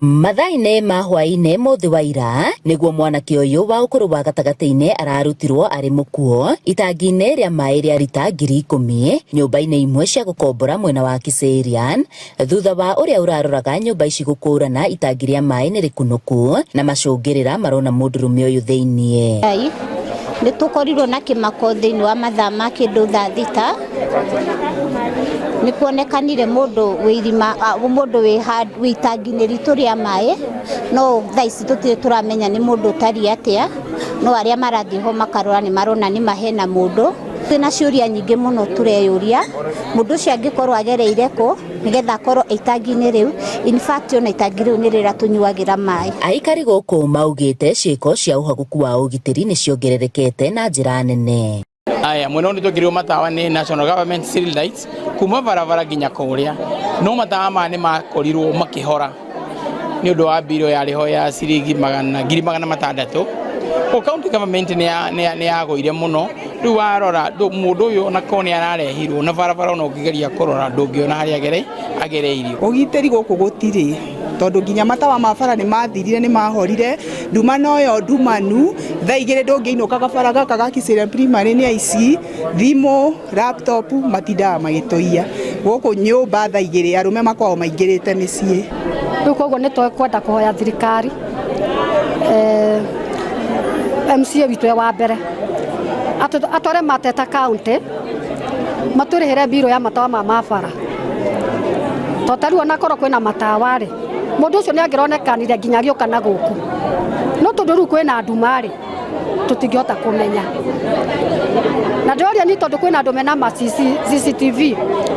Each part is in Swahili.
Mathaine ma hwaine muthi wa ira niguo mwanake uyu wa ukuru wa gatagati-ini ararutirwo ari mukuo itangi-ini ria mai ria rita 10,000 nyumba-ini imwe cia gukombora mwena wa Kiserian thutha wa uria uraroraga nyumba ici gukurana itangi ria mai ni rikunuku na macungirira marona mundurume uyu thiini ni tukorirwo na kimako thiini wa mathaa ma kindu thaa thita ni kuonekanire mundu wirima mundu wi itangi-ini ritu ria mai no thaici tutire turamenya ni mundu tari atia no aria marathi ho makarora ni marona ni mahena mundu twina ciuria nyingi muno tureyuria mundu ucio angikorwo agereire ku nigetha korwo itangi-ini riu in fact ona itangi riu ni rira tunyuagira mai. Aikari guku maugite ciiko cia uhaguku wa ugitiri ni ciongererekete na njira nene. Aya mwena ni tukirio matawa ni National Government City Lights kuma barabara nginya kuria no matawa ma ni makorirwo makihora ni undu wa biro ya riho ya ciringi 600,000 o county government ni yagoire muno riu warora mundu uyu na koni ararehirwo na barabara no ngigeria kurora ndungiona hari agereirio ugiteri guku gutiri tondu nginya matawa ma bara ni mathirire ni mahorire nduma noyo ndumanu thaa igire ndungiinuka gabara gaka ga Kiserian Primary ni aici thimu laptop matindaga magitoia guku nyumba thaa igire arume makwao maingirite micii riu koguo ni twakwenda kuhoya thirikari MCA witu wa mbere atore Mateta County maturihere biro ya matawa ma mabara totariwo nakoro kwina matawa ri mundu ucio ni angironekanire nginya gioka na guku no tondu riu kwina ndumari tutingihota kumenya na ndoria ni tondu kwina andu mena ma CCTV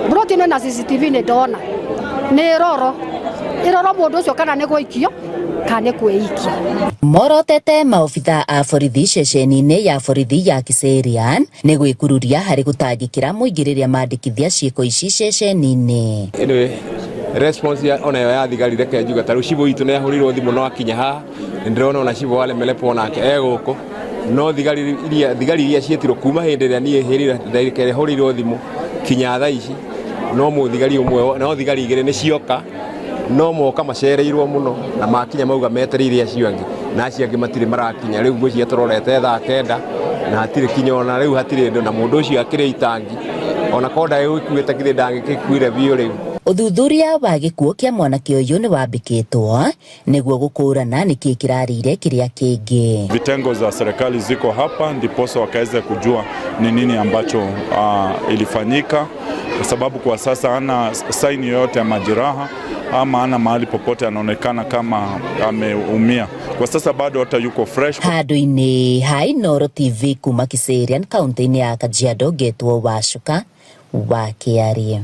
broti no na CCTV ni ndona ni iroro mundu ucio kana ni guikio kana kuikia morotete maofitha a borithi ceceni-ini ya borithi ya Kiserian ni gwikururia hari gutangikira muingiriria mandikithia ciiko ici ceceni-ini. Response ya ona ya thigari reke njuga taru cibo itu ne ahurirwo thimu no akinya haha ndirona ona cibo wale melepo nake eguko no thigari iria cietirwo kuma hindi ria nie hirira ndaikere hurirwo thimu kinya thaa ici no muthigari umwe no thigari igire ni cioka no moka macereirwo muno na makinya mauga metereire acio angi na acio angi matire marakinya riu ngwici atororete thaa 9 na hatire kinya ona riu hatire ndo na mundu ucio akire itangi ona konda ikuite kire ndangikikuire bio riu. Uthuthuria wa gikuo kia mwanake uyu ni wambikitwo niguo gukurana niki kirarire kiria kingi. Vitengo za serikali ziko hapa ndiposa wakaweze kujua ni nini ambacho ilifanyika kwa sababu kwa sasa ana saini yoyote ya majeraha ama ana mahali popote anaonekana kama ameumia. Kwa sasa bado hata yuko fresh. Handu-ini hai Noro TV kuma Kiserian kaunti-ini ya Kajiado getwo Wacuka wa Kiarie.